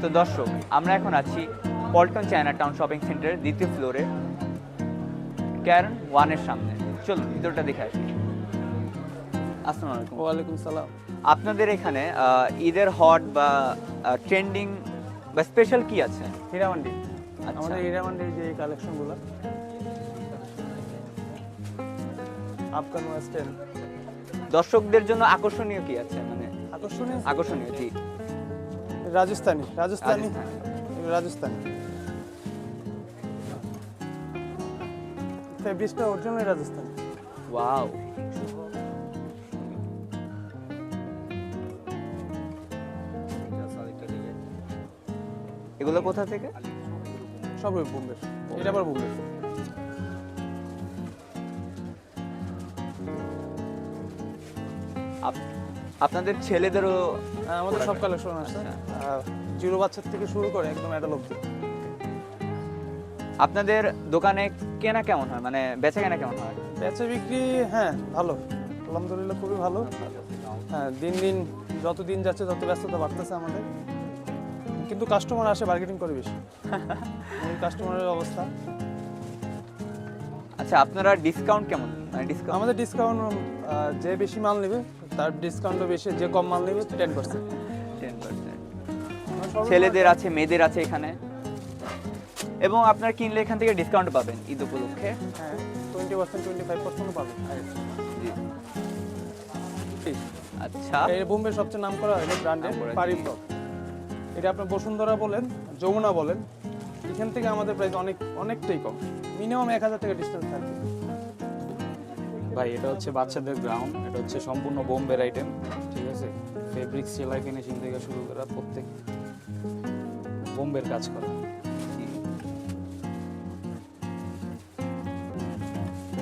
তো দর্শক, আমরা এখন আছি পল্টন চায়না টাউন শপিং সেন্টারের দ্বিতীয় ফ্লোরে ক্যারন ওয়ানের সামনে। চলুন ভিতরটা দেখে আসি। আসসালামু আলাইকুম। ওয়ালাইকুম সালাম। আপনাদের এখানে ঈদের হট বা ট্রেন্ডিং বা স্পেশাল কি আছে? হীরামান্ডি, আচ্ছা। আমাদের হীরামান্ডির যে কালেকশনগুলো আফগান ওয়েস্টার্ন দর্শকদের জন্য আকর্ষণীয় কি আছে, মানে আকর্ষণীয় আকর্ষণীয় জি রাজস্থানি রাজস্থানি। রাজস্থানি ফেব্রিক্সটা অরিজিনাল রাজস্থানি। ওয়াও, এগুলো কোথা থেকে? সব বোম্বে, এটা আবার বোম্বে। আপনাদের ছেলেদেরও আমাদের সব কালেকশন আছে, জিরো বাচ্চার থেকে শুরু করে একদম অ্যাডাল্ট অবধি। আপনাদের দোকানে কেনা কেমন হয়, মানে বেচা কেনা কেমন হয়? বেচা বিক্রি হ্যাঁ ভালো, আলহামদুলিল্লাহ খুবই ভালো। হ্যাঁ, দিন দিন যত দিন যাচ্ছে তত ব্যস্ততা বাড়তেছে আমাদের, কিন্তু কাস্টমার আসে বার্গেটিং করে বেশি। এই কাস্টমারের অবস্থা। আচ্ছা, আপনারা ডিসকাউন্ট কেমন, মানে ডিসকাউন্ট? আমাদের ডিসকাউন্ট যে বেশি মাল নেবে তার ডিসকাউন্টও বেশি, যে কম মাল নেবে 10%। 10%। ছেলেদের আছে, মেয়েদের আছে এখানে, এবং আপনারা কিনলে এখান থেকে ডিসকাউন্ট পাবেন ঈদ উপলক্ষে। হ্যাঁ, 20% 25% পাবে। জি। আচ্ছা, এই বোম্বে সবচেয়ে নাম করা হলো ব্র্যান্ডের নামকরা, পারি জি। ফ্রক। এটা আপনার বসুন্ধরা বলেন, যমুনা বলেন, এখান থেকে আমাদের প্রাইস অনেকটাই কম, মিনিমাম 1000 টাকা ডিসটেন্স থাকবে। ভাই এটা হচ্ছে বাচ্চাদের গ্রাউন্ড, এটা হচ্ছে সম্পূর্ণ বোম্বের আইটেম, ঠিক আছে? ফেব্রিক, সেলাই, ফিনিশিং থেকে শুরু করা প্রত্যেক বোম্বের কাজ করা।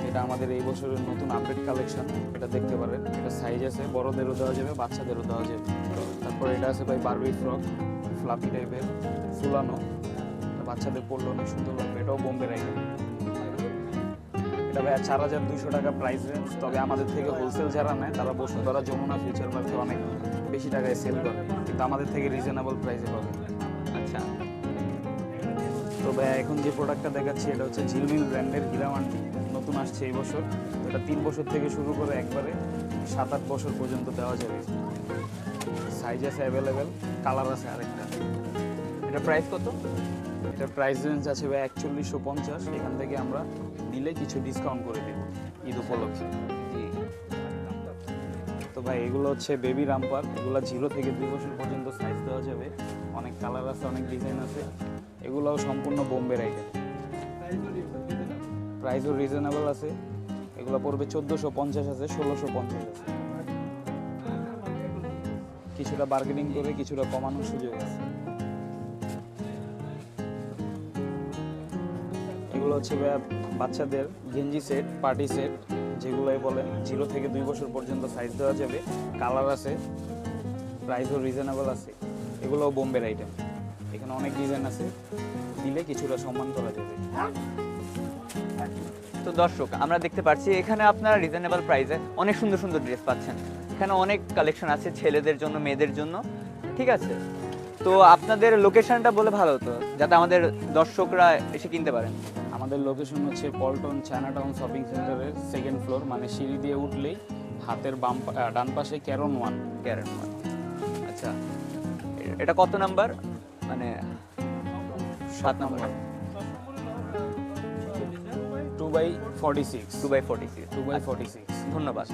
এটা আমাদের এই বছরের নতুন আপডেট কালেকশন, এটা দেখতে পারেন। এটা সাইজ আছে, বড়দেরও দেওয়া যাবে, বাচ্চাদেরও দেওয়া যাবে। তারপরে এটা আছে ভাই বারবি ফ্রক, ফ্লাফি টাইপের, ফুলানো, এটা বাচ্চাদের পরলে অনেক সুন্দর লাগবে। এটাও বোম্বের আইটেম। এটা ভাই 4200 টাকা প্রাইস রেঞ্জ, তবে আমাদের থেকে হোলসেল যারা নেয় তারা বসুন্ধরা, যমুনা, ফিউচার পার্কে অনেক বেশি টাকায় সেল করে, কিন্তু আমাদের থেকে রিজনেবল প্রাইসে পাবে। আচ্ছা। তো ভাই এখন যে প্রোডাক্টটা দেখাচ্ছি এটা হচ্ছে ঝিলমিল ব্র্যান্ডের হীরামান্ডি, নতুন আসছে এই বছর। তো এটা 3 বছর থেকে শুরু করে একবারে 7-8 বছর পর্যন্ত দেওয়া যাবে। সাইজ আছে অ্যাভেলেবেল, কালার আছে আরেকটা। এটা প্রাইস কত? এটার প্রাইস রেঞ্জ আছে ভাই 4150। এখান থেকে আমরা নিলে কিছু ডিসকাউন্ট করে দেবো ঈদ উপলক্ষে। জি। তো ভাই এগুলো হচ্ছে বেবি রাম্পার, এগুলো 0 থেকে 2 বছর পর্যন্ত সাইজ দেওয়া যাবে, অনেক কালার আছে, অনেক ডিজাইন আছে। এগুলোও সম্পূর্ণ বোম্বের আইটেম, প্রাইসও রিজনেবল আছে। এগুলো পড়বে 1450 আছে, 1650 আছে। কিছুটা বার্গেনিং করে কিছুটা কমানোর সুযোগ আছে। এগুলো হচ্ছে ভাইয়া বাচ্চাদের গেঞ্জি সেট, পার্টি সেট, যেগুলোই বলেন, 0 থেকে 2 বছর পর্যন্ত সাইজ দেওয়া যাবে, কালার আছে, প্রাইসও রিজনেবল আছে। এগুলোও বোম্বের আইটেম, এখানে অনেক ডিজাইন আছে, দিলে কিছুটা সম্মান করা যাবে। তো দর্শক, আমরা দেখতে পাচ্ছি এখানে আপনারা রিজনেবল প্রাইসে অনেক সুন্দর সুন্দর ড্রেস পাচ্ছেন। এখানে অনেক কালেকশন আছে ছেলেদের জন্য, মেয়েদের জন্য, ঠিক আছে? তো আপনাদের লোকেশনটা বলে ভালো হতো, যাতে আমাদের দর্শকরা এসে কিনতে পারেন। আমাদের লোকেশন হচ্ছে পল্টন চায়না টাউন শপিং সেন্টারের 2nd ফ্লোর, মানে সিঁড়ি দিয়ে উঠলেই হাতের ডান পাশে ক্যারন ওয়ান। ক্যারেন। আচ্ছা, এটা কত নাম্বার, মানে 7 নাম্বার? 2/46। 2/46। 2/46। ধন্যবাদ।